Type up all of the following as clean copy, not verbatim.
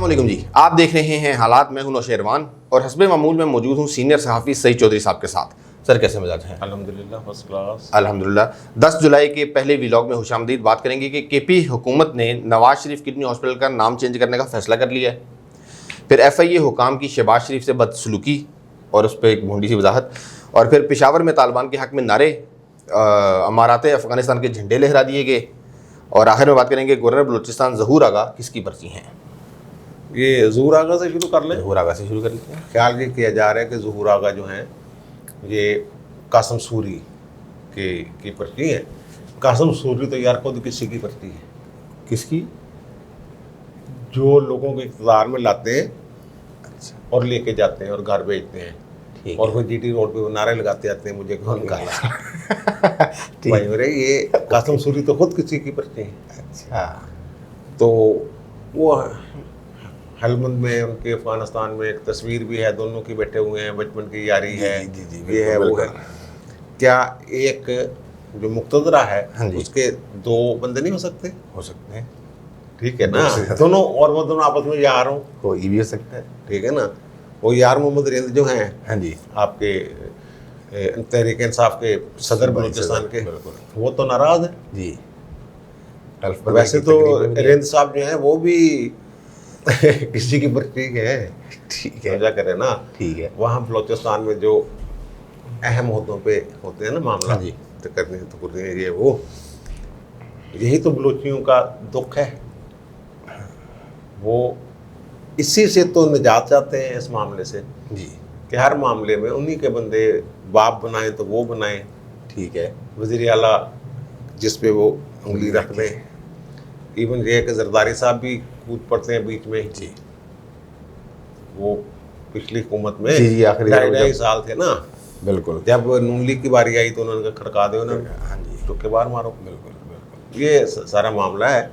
अस्सलामुअलैकुम जी, आप देख रहे हैं हालात। मैं हूं नौशेरवान और हस्बे मामूल में मौजूद हूं सीनियर सहाफ़ी सईद चौधरी साहब के साथ। सर कैसे मिजाज हैं? अल्हम्दुलिल्लाह फर्स्ट क्लास। अल्हम्दुलिल्लाह। 10 जुलाई के पहले व्लॉग में खुशामदीद बात करेंगे कि केपी हुकूमत ने नवाज शरीफ किडनी हॉस्पिटल का नाम चेंज करने का फैसला कर लिया है। फिर FIA हुकाम की शहबाज शरीफ से बदसलूकी और उस पर एक भूंडी सी वजाहत, और फिर पेशावर में तालिबान के हक़ में नारे, अमारात अफ़गानिस्तान के झंडे लहरा दिए गए, और आखिर में बात करेंगे गवर्नर बलूचिस्तान ज़हूर आगा किसकी पर्ची हैं। ये ज़हूर आगा से शुरू कर लें। ज़हूर आगा से शुरू कर लेते हैं। ख्याल ये किया जा रहा है कि ज़हूर आगा जो हैं ये कासम सूरी की पर्ची है। कासम सूरी तो यार खुद किसी की पर्ची है, किसकी? जो लोगों को इक़्तिदार में लाते हैं अच्छा, और लेके जाते हैं और घर भेजते हैं, ठीक और है। फिर GT रोड पे वो नारे लगाते आते हैं मुझे कौन निकाला। ठीक। भाई मेरे ये कासम सूरी तो खुद किसी की पर्ची है। अच्छा, तो वो हेलमंद में उनके अफगानिस्तान में एक तस्वीर भी है, दोनों की बैठे हुए हैं, बचपन की यारी है। जी, ये है वो है। क्या एक जो मुक्तदरा है हाँ जी। उसके दो बंदे नहीं हो सकते? हो सकते हैं, ठीक है ना, दोनों, और वो दोनों आपस में यार हों, कोई भी हो सकता है। ठीक है ना। वो यार मोहम्मद रिंद जो हैं हाँ जी, आपके तहरीक इंसाफ के सदर बलूचिस्तान के, बिल्कुल वो तो नाराज है जी। वैसे तो रिंद साहब जो हैं वो भी किसी की पर्ची है, ठीक है, समझा करें ना। ठीक है। वहाँ बलूचिस्तान में जो अहम मुद्दों पे होते हैं ना मामला, हाँ जी। तो करने तो कुछ नहीं, ये वो, यही तो बलूचियों का दुख है। वो इसी से तो निजात चाहते हैं इस मामले से, जी, कि हर मामले में उन्हीं के बंदे बाप बनाएं तो वो बनाएं, ठीक है। वज़ीर आला जिस पे वो उंगली रख दें। इवन ये कि जरदारी साहब भी कूद पड़ते हैं बीच में जी वो पिछली हुकूमत में जी, आखिरी ढाई साल थे ना, बिल्कुल, जब नून लीग की बारी आई तो उन्होंने कहा खड़का दो, उन्होंने हाँ जी, टुक्के बार मारो। बिल्कुल बिल्कुल। ये सारा मामला है।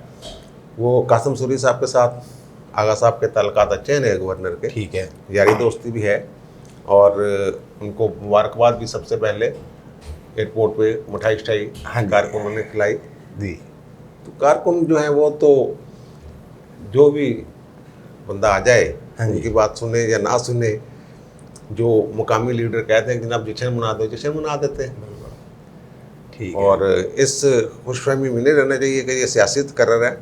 वो कासम सूरी साहब के साथ आगा साहब के ताल्लुकात अच्छे हैं गवर्नर के, ठीक है, यारी दोस्ती भी है, और उनको मुबारकबाद भी सबसे पहले एयरपोर्ट पे मिठाई शिठाई हाँ जी। कारकुनों ने खिलाई। जी, तो कारकुन जो है वो तो जो भी बंदा आ जाए हाँ जी। उनकी बात सुने या ना सुने, जो मुकामी लीडर कहते हैं कि जनाब जश्न मना दो, जश्न मना देते हैं। ठीक है। और इस खुशफहमी में नहीं रहना चाहिए कि ये सियासत कर रहा है,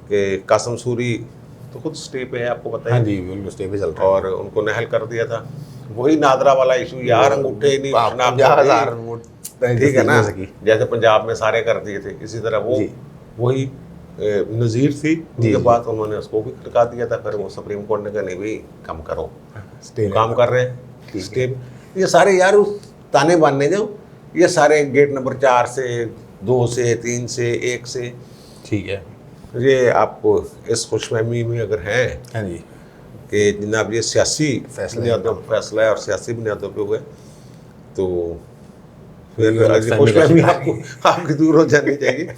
कि कासम सूरी तो खुद स्टे पे है, आपको पता हाँ है। जी, बिल्कुल स्टे पे चलता है। और उनको नहल कर दिया था, वही नादरा वाला इशू यार, अंगूठे नहीं शनाख्त 50,000 होती। वोट, ठीक है ना, सकी। जैसे पंजाब में सारे कर दिए थे, इसी तरह वो जी। वही नज़ीर थी, जी, उनके जी। बाद उन्होंने उसको भी खड़का दिया था। फिर वो सुप्रीम कोर्ट ने कहा नहीं भाई कम करो, स्टे काम कर रहे हैं ठीक स्टे। ये सारे यार उस ताने बांधने जाओ, ये सारे गेट नंबर 4 से 2 से 3 से 1 से, ठीक है। ये आपको इस खुशफहमी में अगर हैं हाँ जी, कि जनाब ये सियासी फैसला बुनियादों पर फैसला है और सियासी बुनियादों पे हुए, तो फिर गलतफहमी खुशफहमी का आपकी दूर हो जानी चाहिए।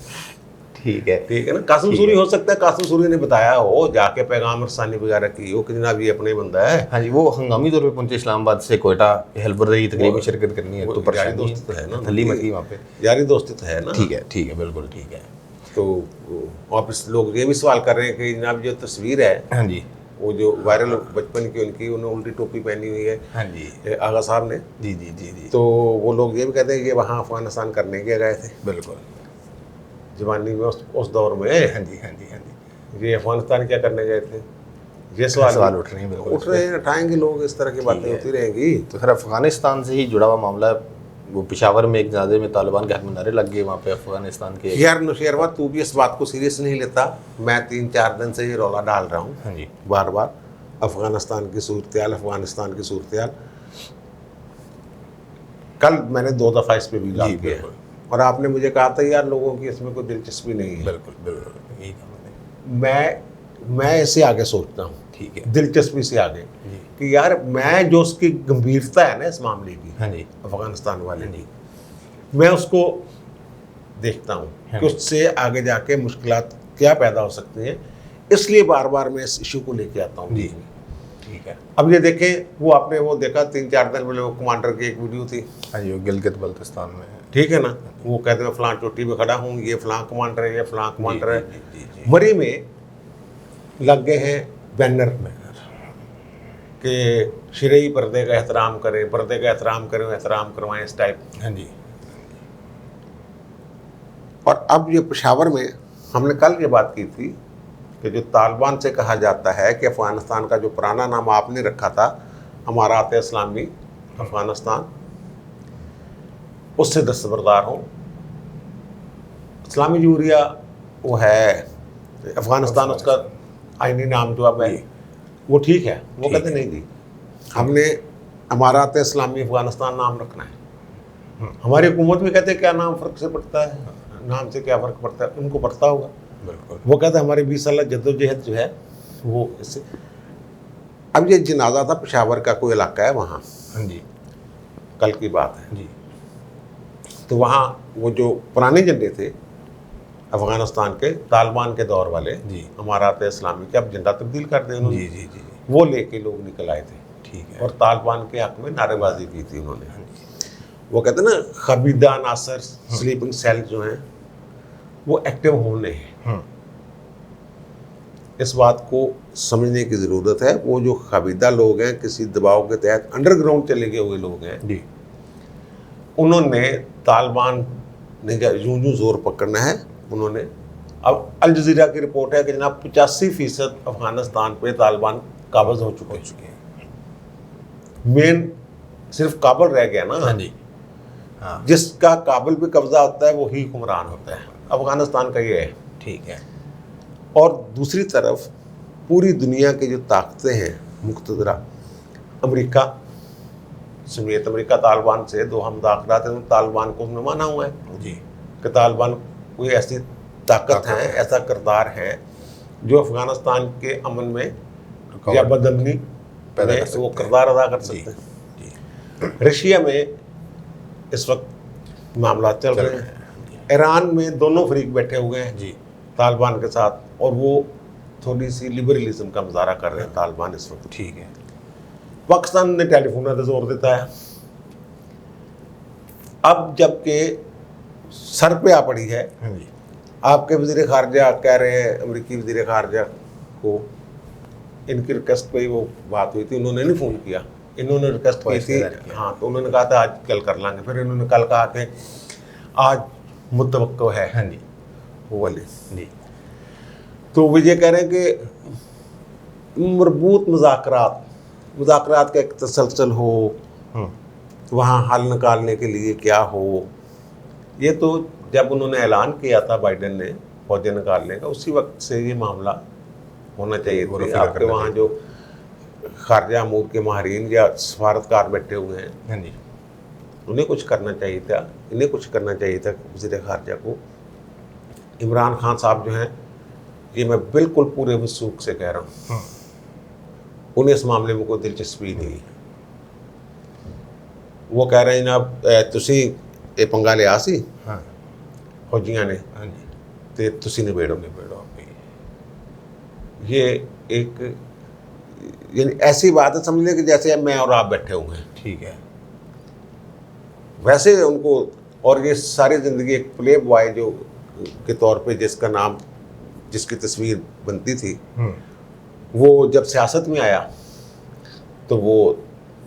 ठीक है। ठीक है ना। कासम सूरी हो सकता है, कासम सूरी ने बताया हो जाके पैगाम रसानी वगैरह की हो कि जनाब ये अपने बंदा है। हाँ जी, वो हंगामी तौर पे पहुंचे इस्लामाबाद से कोयटा, हेल्पर रही तकरीब में शिरकत करनी है, तो यारी परेशानी दोस्ती तो है ना, थली मची वहाँ पे। यारी दोस्ती तो है ना। ठीक है, बिल्कुल ठीक है। तो वापस लोग ये भी सवाल कर रहे हैं कि जनाब जो तस्वीर है हाँ जी, वो जो वायरल बचपन की उनकी, उन्होंने उल्टी टोपी पहनी हुई है हाँ जी, आगा साहब ने, जी जी जी जी, तो वो लोग ये भी कहते हैं कि वहाँ अफगानिस्तान करने के गए थे बिल्कुल। जवानी में, उस दौर में। हाँ जी, हाँ जी, हाँ जी, ये अफगानिस्तान क्या करने गए थे, ये सवाल उठ रहे हैं, बिल्कुल उठ रहे हैं, उठाएंगे लोग, इस तरह की बातें है। होती रहेंगी। तो सर अफगानिस्तान से ही जुड़ा हुआ मामला है। वो पेशावर में एक जनाजे में तालिबान के हक में नारे लग गए वहाँ पे अफगानिस्तान के। यार नौशेरवा, तू भी इस बात को सीरियस नहीं लेता। मैं 3-4 दिन से ये रौला डाल रहा हूँ हाँ जी, बार बार, अफगानिस्तान की सूरत-ए-हाल, अफगानिस्तान की सूरत-ए-हाल। कल मैंने 2 दफ़ा इस पर भी जी, बात किया, बिल्कुल। और आपने मुझे कहा था यार लोगों की इसमें कोई दिलचस्पी नहीं है। बिल्कुल बिल्कुल, यही कहा मैंने। मैं इससे आगे सोचता हूँ, ठीक है दिलचस्पी से आगे, जी, कि यार मैं जो उसकी गंभीरता है ना इस मामले की, हाँ जी, अफगानिस्तान वाले हाँ की, जी, मैं उसको देखता हूँ हाँ कि उससे आगे जाके मुश्किलात क्या पैदा हो सकती हैं, इसलिए बार बार मैं इस इशू को लेके आता हूँ। जी, ठीक है। अब ये देखें, वो आपने वो देखा 3-4 दिन पहले वो कमांडर की एक वीडियो थी, हाँ जी, वो गिलगित बल्तिस्तान में है। ठीक है ना, वो कहते हैं फलां चोटी पे खड़ा हूँ, ये फलां कमांडर है, ये फलां कमांडर है। जी, जी, जी, मरी में लग गए हैं बैनर कि शरई पर्दे का एहतराम करें, पर्दे का एहतराम करें, एहतराम करवाएं, इस टाइप। हाँ जी। और अब ये पेशावर में हमने कल ये बात की थी कि जो तालिबान से कहा जाता है कि अफ़गानिस्तान का जो पुराना नाम आपने रखा था अमारात इस्लामी अफ़गानिस्तान, उससे दस्तबरदार हो। इस्लामी जमहूरिया वो है अफ़गानिस्तान, उसका आईनी नाम जो अब है वो ठीक है। वो कहते नहीं जी, हमने अमारात इस्लामी अफ़गानिस्तान नाम रखना है। हमारी हुकूमत भी कहते क्या नाम फ़र्क से पड़ता है, नाम से क्या फ़र्क पड़ता है, उनको पड़ता होगा। बिल्कुल। वो कहते हमारी 20 साल जद्दोजहद जो है वो इससे। अब ये जनाजा था, पेशावर का कोई इलाका है वहाँ, हाँ जी। कल की बात है जी। तो वहाँ वो जो पुराने झंडे थे अफ़गानिस्तान के तालिबान के दौर वाले जी। अमारात इस्लामी के, अब झंडा तब्दील कर दिया उन्होंने। जी जी जी। वो लेके लोग निकल आए थे, ठीक है। और तालिबान के हक में नारेबाजी की थी उन्होंने। वो कहते हैं ना खबीदा नासर स्लीपिंग सेल जो हैं वो एक्टिव होने हैं। इस बात को समझने की ज़रूरत है। वो जो खबीदा लोग हैं, किसी दबाव के तहत अंडरग्राउंड चले गए हुए लोग हैं जी। उन्होंने तालिबान ने यूं यूं जोर पकड़ना है उन्होंने। अब अल जज़ीरा की रिपोर्ट है कि जनाब 85% अफ़गानिस्तान पे तालिबान काबज़ हो चुके हैं। मेन सिर्फ काबुल रह गया ना। हाँ जी। हाँ, जिसका काबुल पे कब्जा होता है वो ही हुक्मरान होता है। अफ़गानिस्तान का ये है। ठीक है। और दूसरी तरफ पूरी दुनिया की जो ताकतें हैं मुक़तदरा, अमेरिका समेत, अमेरिका तालिबान से दो हम मुज़ाकरात हैं, तालिबान को उसने माना हुआ है जी। कि तालिबान कोई ऐसी ताकत है, ऐसा किरदार है जो अफ़गानिस्तान के अमन में या बदअमनी पैदा कर में सकते वो हैं। किरदार अदा कर सकते हैं। जी। रशिया में इस वक्त मामला चल रहे हैं। ईरान में दोनों फरीक बैठे हुए हैं जी। तालिबान के साथ, और वो थोड़ी सी लिबरलिज्म का मुजाहरा कर रहे हैं तालिबान इस वक्त। ठीक है। पाकिस्तान ने टेलीफोन पर जोर देता है। अब जबकि सर पे आ पड़ी है, हाँ जी। आपके वज़ीर ख़ारजा कह रहे हैं, अमेरिकी वज़ीर ख़ारजा को इनकी रिक्वेस्ट पे ही वो बात हुई थी, उन्होंने नहीं फ़ोन किया, इन्होंने रिक्वेस्ट की थी। हाँ, तो उन्होंने कहा था आज कल कर लाएंगे, फिर इन्होंने कल कहा कि आज मुतवक्को है। हाँ जी। वो वाले जी। तो वो ये कह रहे हैं कि मरबूत मुज़ाकरात का एक तसलसल हो, वहाँ हल निकालने के लिए क्या हो। ये तो जब उन्होंने ऐलान किया था बाइडेन ने फौजें निकालने का, उसी वक्त से ये मामला होना चाहिए था। आपके वहाँ जो खारजा अमूर के माहरीन या सफारतकार बैठे हुए हैं, हाँ जी, उन्हें कुछ करना चाहिए था, इन्हें कुछ करना चाहिए था वज़ीर ख़ारजा को। इमरान खान साहब जो हैं, ये मैं बिल्कुल पूरे वसूख से कह रहा हूँ, उन्हें इस मामले में कोई दिलचस्पी नहीं। वो कह रहे हैं जनाब तुसी ये पंगा लिया सी हाँ फौजियां ने, हाँ जी, ते तुसी निबेड़ो। ये एक यानी ऐसी बात है, समझ लें कि जैसे मैं और आप बैठे हुए हैं, ठीक है। वैसे उनको। और ये सारी ज़िंदगी एक प्ले बॉय जो के तौर पे जिसका नाम, जिसकी तस्वीर बनती थी, वो जब सियासत में आया तो वो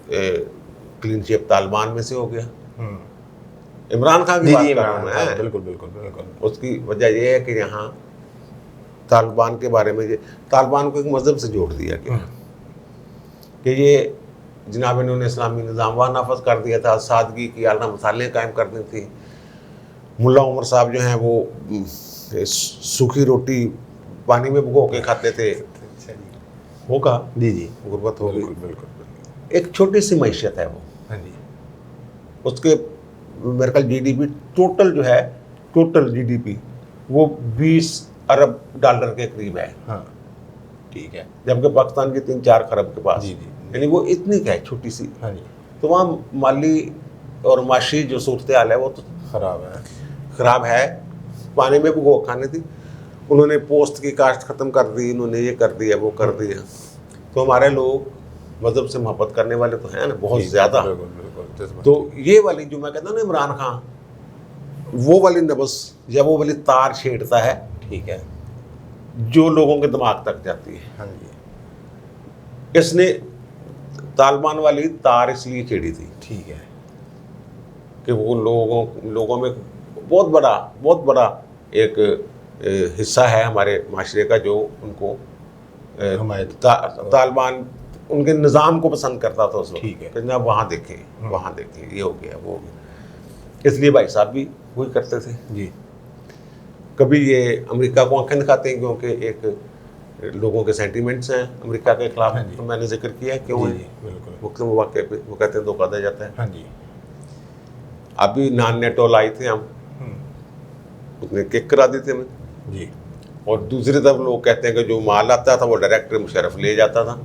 क्लीन शेप तालिबान में से हो गया। इमरान खान की बात कर रहा हूं मैं। बिल्कुल बिल्कुल बिल्कुल। उसकी वजह यह है कि यहाँ तालिबान के बारे में, तालिबान को एक मज़हब से जोड़ दिया गया कि ये जनाब इन्होंने इस्लामी निज़ाम वहाँ नाफज कर दिया था, सादगी की आला मसालें कायम कर दी थी। मुल्ला उमर साहब जो हैं वो सूखी रोटी पानी में भिगो के खाते थे। होगा जी जी, गुर्बत होगी, बिल्कुल बिल्कुल। एक छोटी सी मैशियत है वो। हाँ जी, उसके मेरे ख्याल जीडीपी टोटल जो है, टोटल जीडीपी वो 20 अरब डॉलर के करीब है। हाँ ठीक है। जबकि पाकिस्तान के 3-4 खरब के पास, जी जी, यानी वो इतनी क्या है, छोटी सी। हाँ जी, तो वहाँ माली और माशी जो सूरत हाल है वो तो ख़राब है। पानी में भिगो खाने थी, उन्होंने पोस्ट की काश्त ख़त्म कर दी, इन्होंने ये कर दिया वो कर दिया। तो हमारे लोग मज़हब से मोहब्बत करने वाले तो हैं ना बहुत ज़्यादा। तो ये वाली जो मैं कहता हूँ ना, इमरान खान वो वाली नब्ज़ या वो वाली तार छेड़ता है, ठीक है, जो लोगों के दिमाग तक जाती है। हाँ जी। इसने तालिबान वाली तार इसलिए छेड़ी थी ठीक है। कि वो लोगों में बहुत बड़ा एक हिस्सा है हमारे माशरे का जो उनको हमायत तालिबान उनके निज़ाम को पसंद करता था उस वक्त। ठीक है। कि ना वहाँ देखें वहाँ देखें, ये हो गया वो हो गया। इसलिए भाई साहब भी वही करते थे जी। कभी ये अमेरिका को आंखें दिखाते हैं क्योंकि एक लोगों के सेंटीमेंट्स हैं अमेरिका के खिलाफ। हाँ जी। तो मैंने जिक्र किया है क्यों जी है, जी बिल्कुल। मुख्तलिफ मौके पे वो कहते हैं धोखा दे जाता है। हाँ जी। अभी नान नेटोल आई थे हम, उसने किक करा दी थी हमें। जी। और दूसरी तरफ लोग कहते हैं कि जो माल आता था वो डायरेक्टर मुशर्रफ ले जाता था।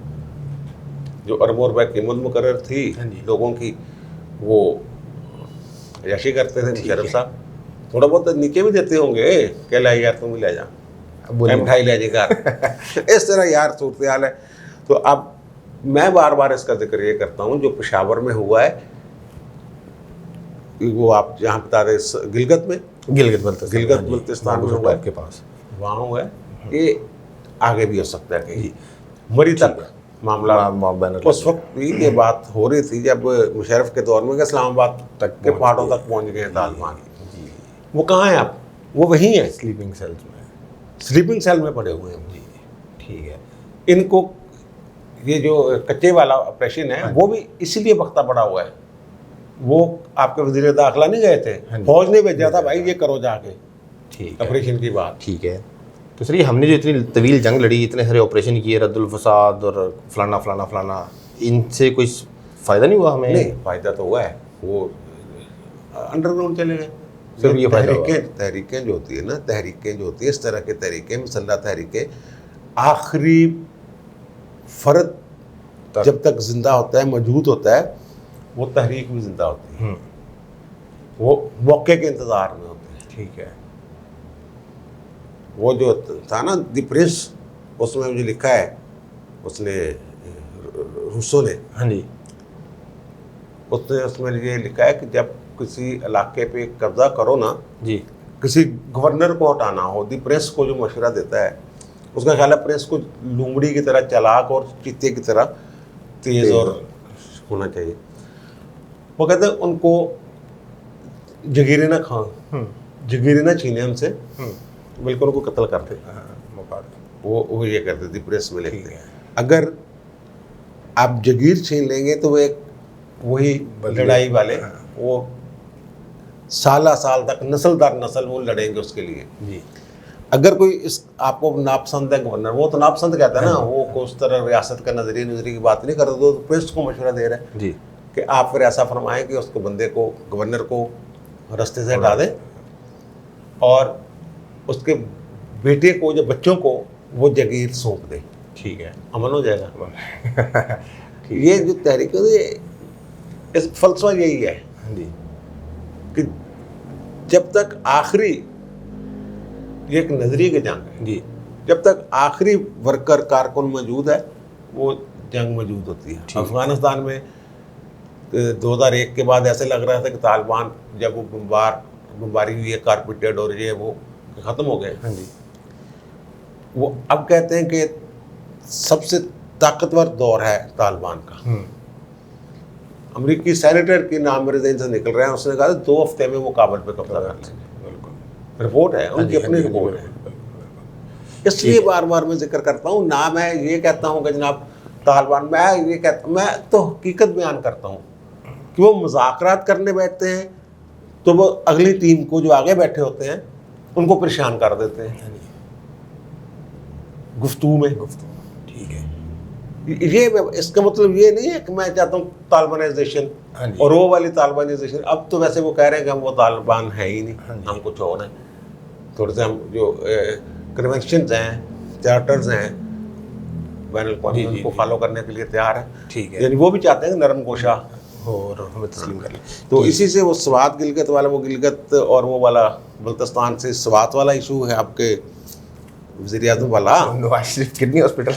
जो अरबों रुपए कीमत मुकर्रर थी हाँ जी। लोगों की, वो याशी करते थे मुशर्रफ है। साहब। थोड़ा बहुत नीचे भी देते होंगे कि ला यार तुम ही ले जा, बोलिए। मिठाई ले जाएगा। इस तरह यार सूरत हाल है। तो अब मैं बार बार इसका जिक्र ये करता हूँ जो पेशावर में हुआ है, वो आप जहाँ बता रहे गिलगित में, गिलगित बल्तिस्तान में हुआ है, के पास वहाँ हुआ है। ये आगे भी हो सकता है कहीं मरी तक मामला। उस वक्त भी ये बात हो रही थी जब मुशर्रफ के दौर में इस्लामाबाद तक के पहाड़ों तक पहुँच गए तालिबान। वो कहाँ है अब? वो वहीं है, स्लीपिंग सेल्स में। स्लीपिंग सेल में पड़े हुए हैं। जी ठीक है। इनको ये जो कच्चे वाला ऑपरेशन है वो भी इसीलिए वक्ता पड़ा हुआ है। वो आपके वज़ीर दाखिला नहीं गए थे, फौज ने भेजा था भाई ये करो जाके, ठीक है। ऑपरेशन की बात। ठीक है। तो सर ये हमने जो इतनी तवील जंग लड़ी, इतने सारे ऑपरेशन किए, रद्दुल फसाद और फलाना फलाना फलाना, इनसे कोई फ़ायदा नहीं हुआ हमें? नहीं, फ़ायदा तो हुआ है। वो अंडरग्राउंड चले गए। सिर्फ ये फायदा तहरीकें जो होती है ना, तहरीकें जो होती है, इस तरह के तहरीकें, मुसल्लह तहरीकें, आखिरी फ़र्द जब तक जिंदा होता है, मौजूद होता है, वो तहरीक भी जिंदा होती है। वो मौके के इंतज़ार में होते हैं। ठीक है। वो जो था ना द प्रिंस, उसमें मुझे लिखा है, उसने रूसो ने, हाँ जी, उसने उसमें ये लिखा है कि जब किसी इलाके पे कब्जा करो ना जी, किसी गवर्नर को हटाना हो, दी प्रेस को जो मशवरा देता है, उसका ख्याल है प्रेस को लूमड़ी की तरह चालाक और चीते की तरह तेज और होना चाहिए। वो कहते हैं उनको जगीरे ना खां, जगीरे ना छीने हमसे, बिल्कुल उनको कत्ल कर दे। वो ये करते दी प्रेस में लिखते हैं, अगर आप जगीर छीन लेंगे तो वो एक वही लड़ाई वाले वो साल तक नस्ल दर नस्ल वो लड़ेंगे उसके लिए जी। अगर कोई इस आपको नापसंद है गवर्नर, वो तो नापसंद कहता है ना, वो उस तरह रियासत का नजरिए की बात नहीं करता, तो प्रेस को मशवरा दे रहे हैं जी कि आप फिर ऐसा फरमाएं कि उसको बंदे को, गवर्नर को रास्ते से हटा दें और उसके बेटे को या बच्चों को वो जगीर सौंप दे। ठीक है, अमन हो जाएगा। ये जो तहरीक है इस फलसफा यही है जी कि जब तक आखिरी, ये एक नजरिए की जंग है, जी, जब तक आखिरी वर्कर कारकुन मौजूद है वो जंग मौजूद होती है। अफगानिस्तान में 2001 के बाद ऐसे लग रहा था कि तालिबान जब वो बमबारी हुई है, कारपेटेड और ये वो ख़त्म हो गए। हाँ जी, वो अब कहते हैं कि सबसे ताकतवर दौर है तालिबान का। अमेरिकी सेनेटर की नाम मेरे जहन से निकल रहे हैं, उसने कहा 2 हफ्ते में वो काबुल पे कब्जा कर लेंगे। बिल्कुल रिपोर्ट है, उनकी अपनी रिपोर्ट है। इसलिए बार बार मैं जिक्र करता हूँ ना, मैं ये कहता हूँ कि जनाब तालिबान, मैं तो हकीकत बयान करता हूँ कि वो मुज़ाकरात करने बैठते हैं तो वो अगली टीम को जो आगे बैठे होते हैं उनको परेशान कर देते हैं गुफ्तगू में। ठीक है, ये इसका मतलब ये नहीं है कि मैं चाहता हूँ तालिबानाइजेशन और वो वाली तालिबानाइजेशन। अब तो वैसे वो कह रहे हैं कि हम वो तालिबान है ही नहीं, हम कुछ और हैं। थोड़े से हम जो कन्वेंशंस हैं, चार्टर्स हैं बैनुल-अक़वामी, उनको फॉलो करने के लिए तैयार है। ठीक है, यानी वो भी चाहते हैं कि नरम गोशा और हमें तस्लीम कर लें। तो इसी से वो स्वात गिलगित वाला, वो गिलगित और वो वाला बल्तिस्तान से स्वात वाला इशू है आपके वज़ीर आज़म वाला नवाज शरीफ किडनी हॉस्पिटल।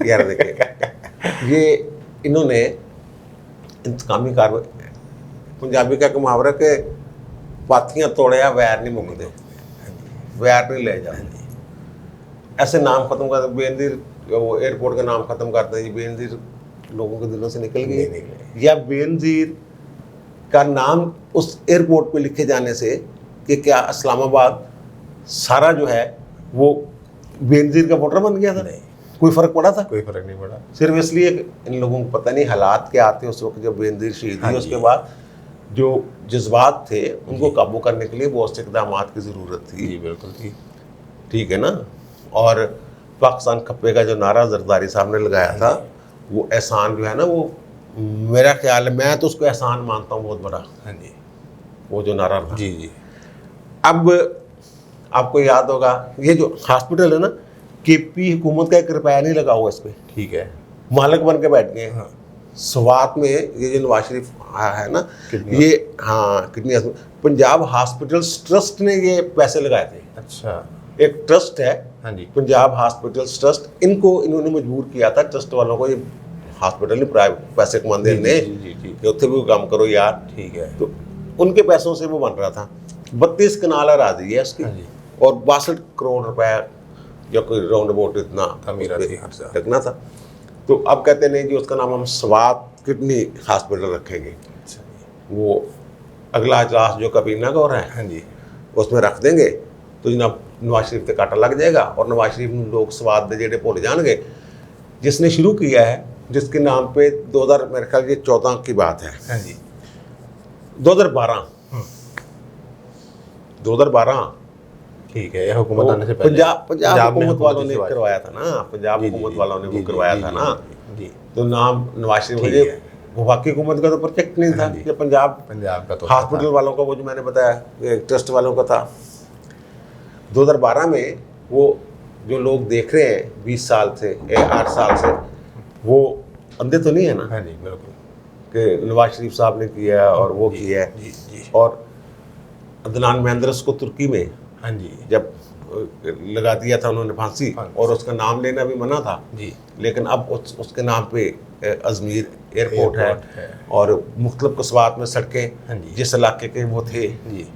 यार देखिए ये इन्होंने इंतकामी कार्रवाई, पंजाबी का मुहावरा के पाथियाँ तोड़िया वैर नहीं मुकते, वैर नहीं ले जाते। ऐसे नाम खत्म कर, बेनजीर वो एयरपोर्ट का नाम खत्म करते हैं, ये बेनजीर लोगों के दिलों से निकल गई, या बेनजीर का नाम उस एयरपोर्ट पे लिखे जाने से कि क्या इस्लामाबाद सारा जो है वो बेनजीर का वोटर बन गया था? नहीं, कोई फर्क पड़ा था? कोई फर्क नहीं पड़ा। सिर्फ इसलिए कि इन लोगों को पता नहीं हालात क्या आते उस वक्त जब बेनजीर शहीद हाँ हुई, जी। उसके बाद जो जज्बात थे उनको काबू करने के लिए बहुत से इकदाम की ज़रूरत थी। जी बिल्कुल थी। ठीक है ना। और पाकिस्तान खप्पे का जो नारा जरदारी साहब ने लगाया था, वो एहसान जो है ना, वो मेरा ख्याल है, मैं तो उसको एहसान मानता हूँ बहुत बड़ा, हाँ जी वो जो नारा था। जी जी अब आपको याद होगा ये जो हॉस्पिटल है ना, केपी हुकूमत का 1 रुपया नहीं लगा हुआ इस पर, ठीक है। मालिक बन के बैठ गए। हाँ। स्वात में ये जो नवाज शरीफ है ना, किडनी ये हाँ किडनी पंजाब हॉस्पिटल्स ट्रस्ट ने ये पैसे लगाए थे। अच्छा। एक ट्रस्ट है हाँ जी पंजाब हॉस्पिटल्स ट्रस्ट, इनको इन्होंने मजबूर किया था ट्रस्ट वालों को, ये हॉस्पिटल नहीं प्राइवेट पैसे कमाते जी ने जी जी जी कि उत्थे भी काम करो यार। ठीक है। तो उनके पैसों से वो बन रहा था। 32 कनाल अराजी है इसकी, हाँ जी। और 62 करोड़ रुपया या कोई राउंड अबाउट इतना अमीरा उस थी पे खर्चा। लगना था। तो अब कहते नहीं जी उसका नाम हम स्वात किडनी हॉस्पिटल रखेंगे। अच्छा जी। वो अगला इजलास जो कबीना का हो रहा है हाँ जी उसमें रख देंगे, तो जनाब नवाज शरीफ से काटा लग जाएगा, और नवाज शरीफ ਨੂੰ लोग स्वाद दे जेडे भुल जाएंगे। जिसने शुरू किया है, जिसके नाम पे 2000 मेरे ख्याल ये 14 की बात है, हाँ जी 2012 ठीक है। यह हुकूमत आने से पहले पंजाब में हुकूमत वालों ने हुकूमत करवाया था ना, पंजाब जी, जी, हुकूमत जी, वालों ने जी, वो जी, करवाया जी, था जी, ना। जी तो नाम नवाज शरीफ ठीक मुझे है। वफाकी हुकूमत का तो प्रोजेक्ट नहीं था, हाँ जी। ये पंजाब पंजाब का हॉस्पिटल वालों का, वो जो मैंने बताया ट्रस्ट वालों का था। 2012 में वो जो लोग देख रहे हैं 20 साल से 8 साल से, वो अंधे तो नहीं है ना हाँ जी बिल्कुल कि नवाज शरीफ साहब ने किया है और वो किया है। जी जी और अदनान मेंदरस को तुर्की में हाँ जी जब लगा दिया था उन्होंने फांसी, और उसका नाम लेना भी मना था, जी लेकिन अब उसके नाम पे अजमेर एयरपोर्ट एयरपोर्ट है, है। और मुख्तलिफ कस्बात में सड़कें, हाँ जी। जिस इलाके के वो थे, जी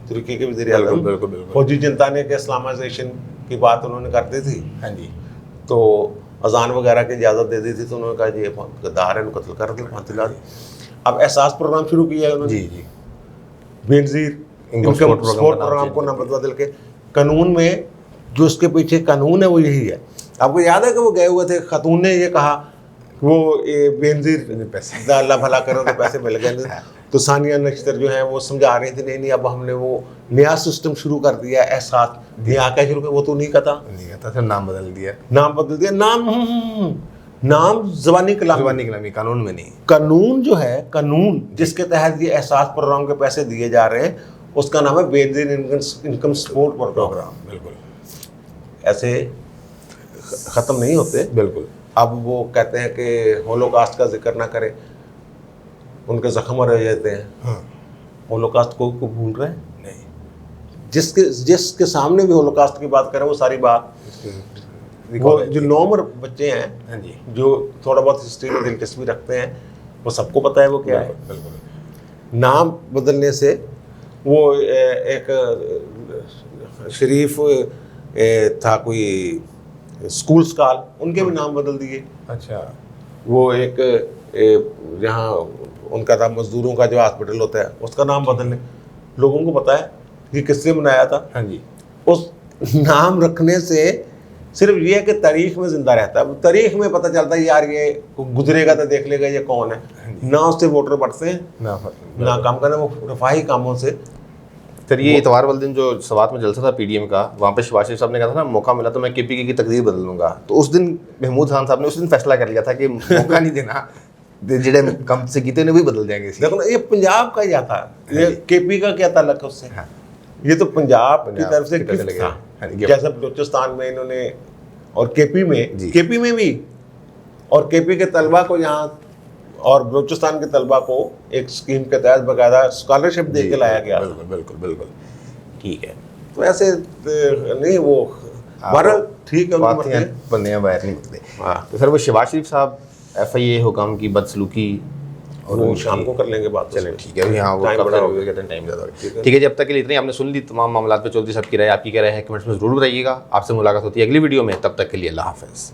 तुर्की के वज़ीर बिल्कुल, आज़म बिल्कुल, बिल्कुल। फौजी जनता ने के इस्लामाइजेशन की बात उन्होंने कर दी थी, हाँ जी तो अजान वगैरह की इजाज़त दे दी थी, तो उन्होंने कहा जी ये गद्दार है, इनको कत्ल कर दो, फांसी ला दो। अब एहसास प्रोग्राम शुरू किया है उन्होंने, जी जी Benazir income income support support program program को चेंज नाम बदल के, कानून में जो उसके पीछे कानून है वो यही है। आपको याद है कि वो गए हुए थे, खातून ने ये कहा कि वो बेनज़ीर पैसे अल्लाह भला करो तो पैसे मिल गए, तो सानिया नश्तर जो है वो समझा रही थी नहीं नहीं अब हमने वो नया सिस्टम शुरू कर दिया है, एहसास नया क्या शुरू किया, वो तो नहीं कहता, नहीं कहता, फिर नाम बदल दिया। नाम बदल दिया। नाम ज़बानी कलाम, जुबानी कलामी, कानून में नहीं। कानून जो है, कानून जिसके तहत ये एहसास प्रोग्राम के पैसे दिए जा रहे हैं, उसका नाम है बेनज़ीर इनकम सपोर्ट प्रोग्राम। बिल्कुल ऐसे ख़त्म नहीं होते। बिल्कुल अब वो कहते हैं कि होलोकास्ट का जिक्र ना करें, उनके जख्म रह जाते हैं। हाँ होलोकास्ट को भूल रहे हैं? नहीं जिसके सामने भी होलोकास्ट की बात करें, वो सारी बात, वो जो नॉर्मल बच्चे हैं, हाँ जी जो थोड़ा बहुत हिस्ट्री में दिलचस्पी रखते हैं, वो सबको पता है वो क्या है। बिल्कुल नाम बदलने से वो एक शरीफ था कोई स्कूल स्कॉल, उनके भी नाम बदल दिए। अच्छा वो एक जहाँ उनका था मजदूरों का जो हॉस्पिटल होता है, उसका नाम बदलने, लोगों को पता है कि किसने बनाया था। हाँ जी उस नाम रखने से सिर्फ ये है कि तारीख में जिंदा रहता है, तारीख में पता चलता है यार ये गुजरेगा तो देख लेगा ये कौन है, ना उससे वोटर बढ़ते हैं ना काम करना, वो रफाही कामों से। फिर ये इतवार वाले दिन जो सवात में जलसा था पीडीएम का, वहाँ पे शहबाज शरीफ साहब ने कहा था ना मौका मिला तो मैं केपी की तकदीर बदल लूंगा, तो उस दिन महमूद खान साहब ने उस दिन फैसला कर लिया था कि मौका नहीं देना, जेडे कम से कीते ने भी बदल जाएंगे। देखो ना, ये पंजाब का ही आता है, ये केपी का क्या ताल्लुक है उससे? हाँ। ये तो पंजाब की तरफ से की तरफ से गिफ्ट लगे। था। हाँ जी, गिफ्ट। जैसे बलूचिस्तान में इन्होंने, और केपी में भी, और केपी के तलबा को यहाँ और बलूचिस्तान के तलबा को एक स्कीम के तहत बाकायदा स्कॉलरशिप दे के लाया गया। बिल्कुल बिल्कुल बिल्कुल ठीक है। तो ऐसे नहीं वो बहरहाल ठीक है, उनकी मर्जी है। बंदे बाहर नहीं निकलते। हाँ। तो सर वो शहबाज शरीफ साहब FIA हुकाम की बदसलूकी और वो शाम को कर लेंगे बात। चलें ठीक है, अभी हाँ वो टाइम काफ़ी बड़ा सारे हो व्यूअर कहते हैं टाइम ज़्यादा हो गया। ठीक है जी, अब तक के लिए इतनी आपने सुन ली तमाम मामलात पे चौधरी साहब की राय, आपकी क्या राय है कमेंट्स में ज़रूर बताइएगा। आपसे मुलाकात होती है अगली वीडियो में, तब तक के लिए अल्लाह हाफ़िज़।